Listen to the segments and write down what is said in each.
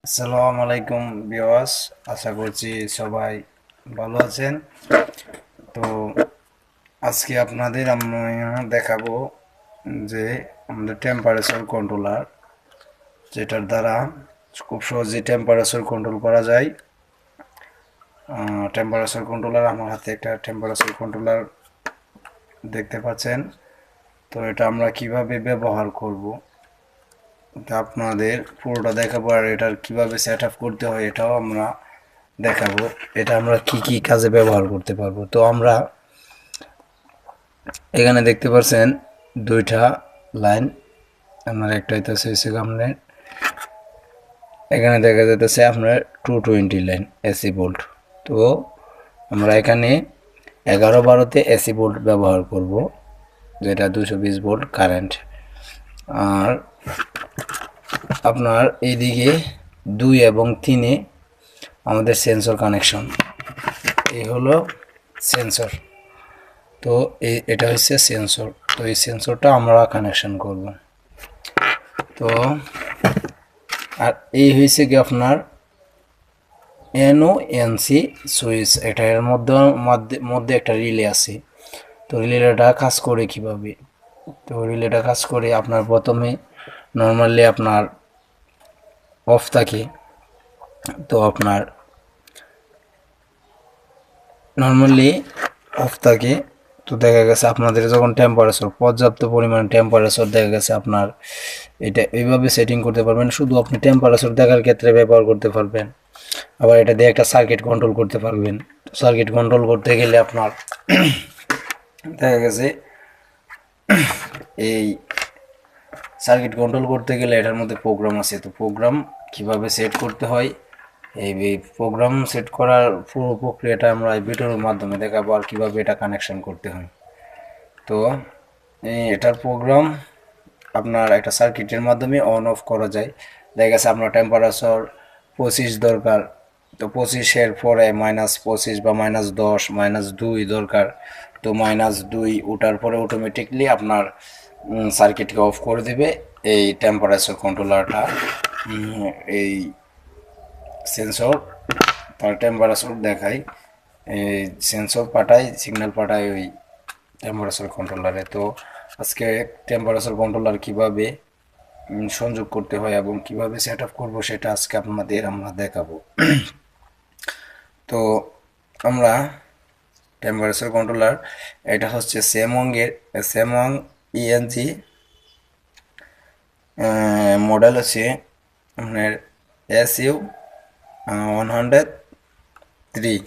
আসসালামু আলাইকুম ভিউয়ার্স, আশা করছি সবাই ভালো আছেন। তো আজকে আপনাদের আমি দেখাবো যে আমাদের টেম্পারেচার কন্ট্রোলার, যেটার দ্বারা খুব সহজে টেম্পারেচার কন্ট্রোল করা যায়। টেম্পারেচার কন্ট্রোলার, আমার হাতে একটা টেম্পারেচার কন্ট্রোলার দেখতে পাচ্ছেন। তো এটা আমরা কিভাবে ব্যবহার করব তা আপনাদের পুরোটা দেখাবো, আর এটার কিভাবে সেট আপ করতে হয় এটাও আমরা দেখাবো। এটা আমরা কি কি কাজে ব্যবহার করতে পারবো। তো আমরা এখানে দেখতে পাচ্ছেন দুইটা লাইন, আপনার একটা হইতেছে আপনার, এখানে দেখা যাইতেছে আপনার 220 লাইন এসি ভোল্ট। তো আমরা এখানে 11-12-তে এসি ভোল্ট ব্যবহার করব, যেটা 220 ভোল্ট কারেন্ট। আর আপনার এইদিকে 2 এবং 3-এ আমাদের সেন্সর কানেকশন, এই হলো সেন্সর। তো এটা হচ্ছে সেন্সর। তো এই সেন্সরটা আমরা কানেকশন করব। তো আর এই হয়েছে কি আপনার এনওএনসি সুইচ, এটা এর মধ্যে মধ্যে একটা রিলে আছে। তো রিলেটা কাজ করে কিভাবে? তো রিলেটা কাজ করে আপনার প্রথমে নর্মালি আপনার অফ থাকে। তো আপনার নর্মালি অফ থাকে। তো দেখা গেছে আপনাদের যখন টেম্পারেচার, পর্যাপ্ত পরিমাণ টেম্পারেচার দেখা গেছে আপনার, এটা এইভাবে সেটিং করতে পারবেন। শুধু আপনি টেম্পারেচার দেখার ক্ষেত্রে ব্যবহার করতে পারবেন, আবার এটা দিয়ে একটা সার্কিট কন্ট্রোল করতে পারবেন। সার্কিট কন্ট্রোল করতে গেলে আপনার দেখা গেছে এই সার্কিট কন্ট্রোল করতে গেলে এটার মধ্যে প্রোগ্রাম আছে। তো প্রোগ্রাম কিভাবে সেট করতে হয়, এই প্রোগ্রাম সেট করার পুরো প্রক্রিয়াটা আমরা এই ভিডিওর মাধ্যমে দেখাবো, আর কীভাবে এটা কানেকশন করতে হয়। তো এটার প্রোগ্রাম আপনার একটা সার্কিটের মাধ্যমে অন অফ করা যায়। দেখা গেছে আপনার টেম্পারেচার 25 দরকার, তো 25-এর পরে -25 বা -10 -2 দরকার। তো -2 ওঠার পরে অটোমেটিকলি আপনার সার্কিটকে অফ করে দেবে এই টেম্পারেচার কন্ট্রোলারটা। এই সেন্সর তার টেম্পারেচার দেখায়, এই সেন্সর পাঠায়, সিগন্যাল পাঠায় ওই টেম্পারেচার কন্ট্রোলারে। তো আজকে টেম্পারেচার কন্ট্রোলার কিভাবে সংযোগ করতে হয় এবং কিভাবে সেট আপ করবো সেটা আজকে আমরা দেখাবো। তো আমরা টেম্পারেচার কন্ট্রোলার, এটা হচ্ছে স্যামসাং ইএনজি মডেল হচ্ছে আপনার SU103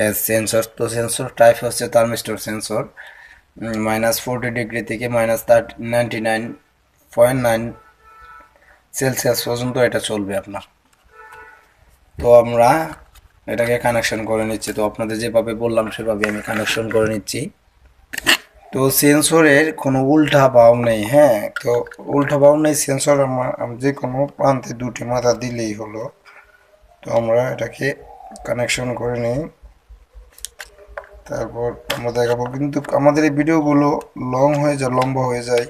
এস সেন্সর। তো সেন্সর টাইপ হচ্ছে থার্মিস্টর সেন্সর। -40 ডিগ্রি থেকে -99.9 সেলসিয়াস পর্যন্ত এটা চলবে আপনার। তো আমরা এটাকে কানেকশন করে নিচ্ছি। তো আপনাদের যেভাবে বললাম সেভাবে আমি কানেকশন করে নিচ্ছি। তো সেন্সরের কোনো উল্টা বাউ নেই, হ্যাঁ। তো উল্টা বাউ নেই, সেন্সর যে কোনো প্রান্তে দুটি মাথা দিলেই হলো। তো আমরা এটাকে কানেকশন করে নিই, তারপর আমরা দেখাবো। কিন্তু আমাদের এই ভিডিওগুলো লম্বা হয়ে যায়,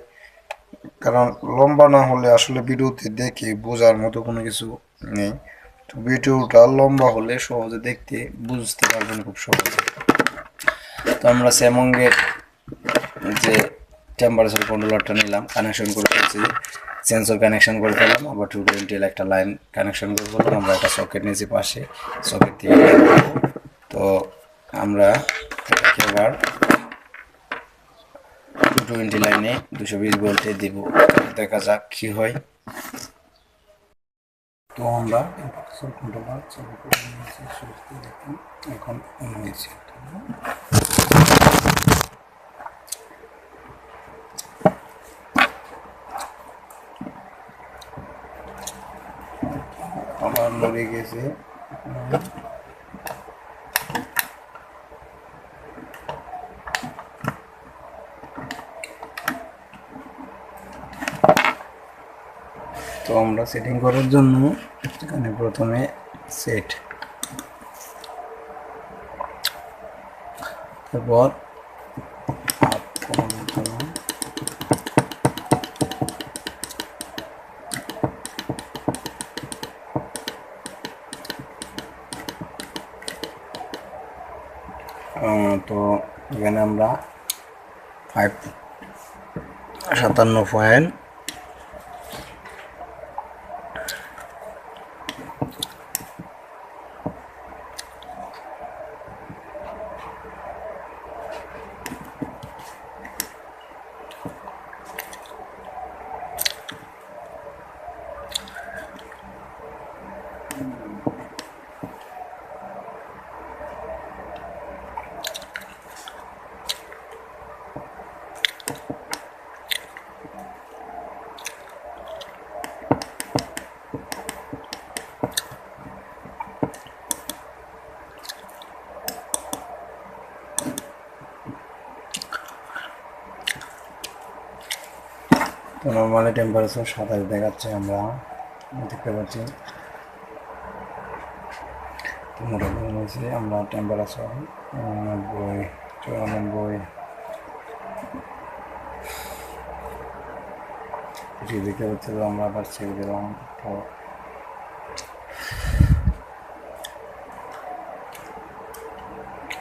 কারণ লম্বা না হলে আসলে ভিডিওতে দেখে বোঝার মতো কোনো কিছু নেই। তো ভিডিওটা লম্বা হলে সহজে দেখতে বুঝতে পারবেন খুব সহজে। তো আমরা স্যামসাংয়ের যে টেম্পারেচার কন্ট্রোলারটা নিলাম, কানেকশন করে ফেলছি, সেন্সর কানেকশন করে ফেলাম, আবার 220 একটা লাইন কানেকশন করে ফেললাম। আমরা একটা সকেট নিয়েছি পাশে, সকেট থেকে। তো আমরা এবার 220 লাইনে 220 ভোল্টে দিব, দেখা যাক কি হয়। তো আমরা কন্ট্রোলার চালু করে নিয়েছি, এখন অন হয়েছে। আবার লড়ে গেছে। তো আমরা সেটিং করার জন্য এখানে প্রথমে সেট, তারপর তো এখানে আমরা 57 তো নর্মালি টেম্পারেচার 27 দেখাচ্ছে, আমরা দেখতে পাচ্ছি। তো মোটামুটি হয়েছে আমরা টেম্পারেচার 90, 94 এটি দেখতে পাচ্ছি। তো আমরা আবার ছেড়ে দিলাম। তো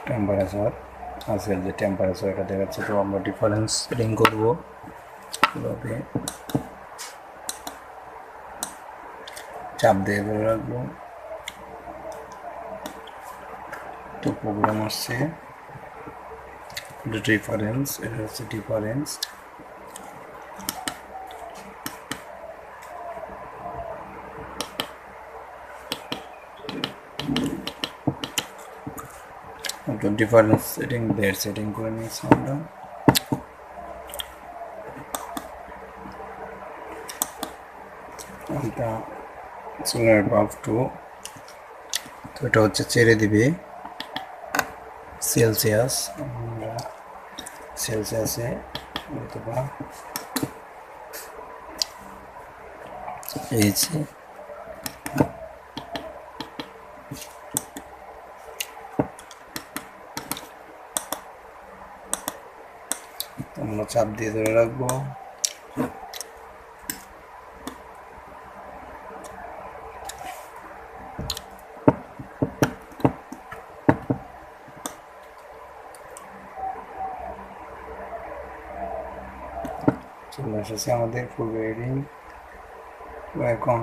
টেম্পারেচার আজকের যে টেম্পারেচার এটা দেখাচ্ছে। তো আমরা ডিফারেন্স রিং করবো এভাবে চাপ দিয়ে ধরে রাখবো। তো প্রোগ্রাম আসছে ডিফারেন্স, এটা হচ্ছে ডিফারেন্স। তো ডিফারেন্স সেটিং বেড সেটিং করে নিয়েছি আমরা। এটা সোলার বাল্ব 2। তো এটা হচ্ছে ছেড়ে দিবে সেলসিয়াস। আমরা সেলসিয়াসে অথবা এই যে আমরা চাপ দিয়ে ধরে রাখবো। চলে এসেছে আমাদের ফুল রিডিং। এখন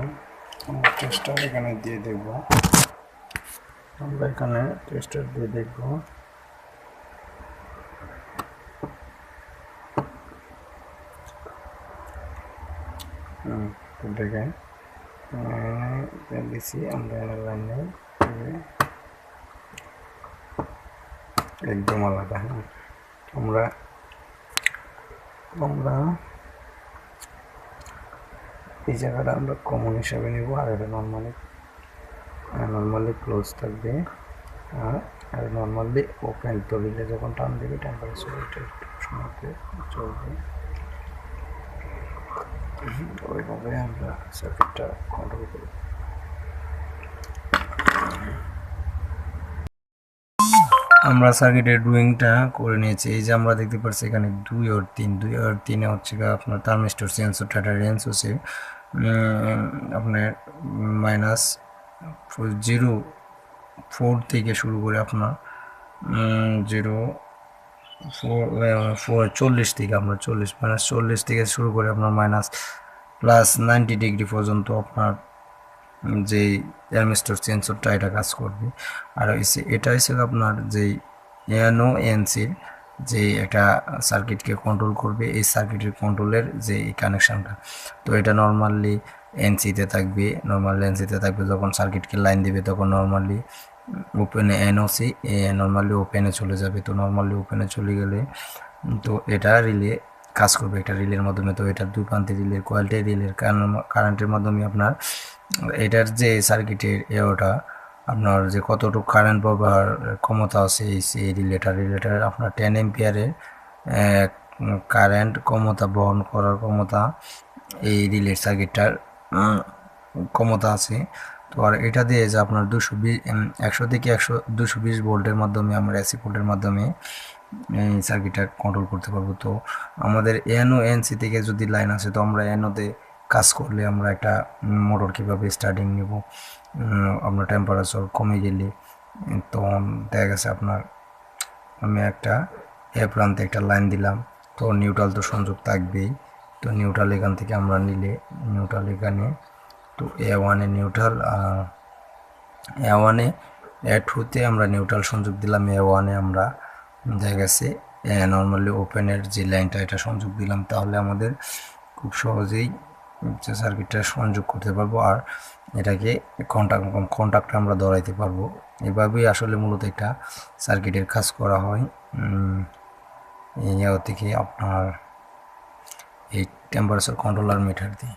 আমরা টেস্টার এখানে দিয়ে দেখব। আমরা এখানে টেস্টার দিয়ে দেখব। তো দেখেন দিচ্ছি আমরা লাইনে একদম আলাদা। আমরা এই জায়গাটা আমরা কমন হিসাবে নেব, আর এটা নর্মালি ক্লোজ থাকবে, আর নর্মালি ওপেন। তো রিলে যখন টান দেবে টেম্পারেচার এটা একটু সময়তে চলবে। ওইভাবে আমরা সার্কিটটা কন্ট্রোল করি। আমরা সার্কিটের ড্রয়িংটা করে নিয়েছি। এই যে আমরা দেখতে পাচ্ছি এখানে 2 আর 3 হচ্ছে আপনার থার্মিস্টর সেন্সর টাটা রেঞ্জ হচ্ছে আপনার -0.4 থেকে শুরু করে আপনার 0.40 থেকে আমরা -40 থেকে শুরু করে আপনার +90 ডিগ্রি পর্যন্ত আপনার যে থার্মিস্টর সেন্সরটা এটা কাজ করবে। আর এটা হচ্ছে আপনার যেই এনসির যে একটা সার্কিটকে কন্ট্রোল করবে, এই সার্কিটের কন্ট্রোলের যে কানেকশানটা। তো এটা নর্মালি এনসিতে থাকবে। যখন সার্কিটকে লাইন দিবে তখন নর্মালি ওপেনে এনওসি নর্মালি ওপেনে চলে যাবে। তো নর্মালি ওপেনে চলে গেলে তো এটা রিলে কাজ করবে, একটা রিলের মাধ্যমে। তো এটার দুই প্রান্তে রিলের কয়েলটা রিলের কারেন্টের মাধ্যমে আপনার এটার যে সার্কিটের ওটা আপনার যে কতটুকু কারেন্ট ব্যবহার ক্ষমতা আছে এই রিলেটার আপনার 10 এম্পিয়ারের কারেন্ট ক্ষমতা বহন করার ক্ষমতা এই রিলে সার্কিটটার ক্ষমতা আছে। তো আর এটা দিয়ে যে আপনার 100 থেকে 220 ভোল্টের মাধ্যমে আমরা এসি পোর্টের মাধ্যমে সার্কিটটা কন্ট্রোল করতে পারবো। তো আমাদের এনও এনসি থেকে যদি লাইন আসে তো আমরা এনওতে কাজ করলে আমরা একটা মোটর কীভাবে স্টার্টিং নেব, আপনার টেম্পারেচার কমে গেলে তখন দেখা গেছে আপনার আমি একটা এ প্রান্তে একটা লাইন দিলাম, তো নিউট্রাল তো সংযোগ থাকবেই। তো নিউট্রাল এখান থেকে আমরা নিলে নিউট্রাল এখানে, তো A1 নিউট্রাল, A1 A2 আমরা নিউট্রাল সংযোগ দিলাম, A1 আমরা দেখা গেছে নর্মালি ওপেনের যে লাইনটা এটা সংযোগ দিলাম। তাহলে আমাদের খুব সহজেই সার্কিটটা সংযোগ করতে পারবো, আর এটাকে কন্টাক্টটা আমরা ধরাইতে পারবো। এভাবেই আসলে মূলত একটা সার্কিটের কাজ করা হয়। এই থেকে আপনার এই টেম্পারেচার কন্ট্রোলার মিটার দিয়ে।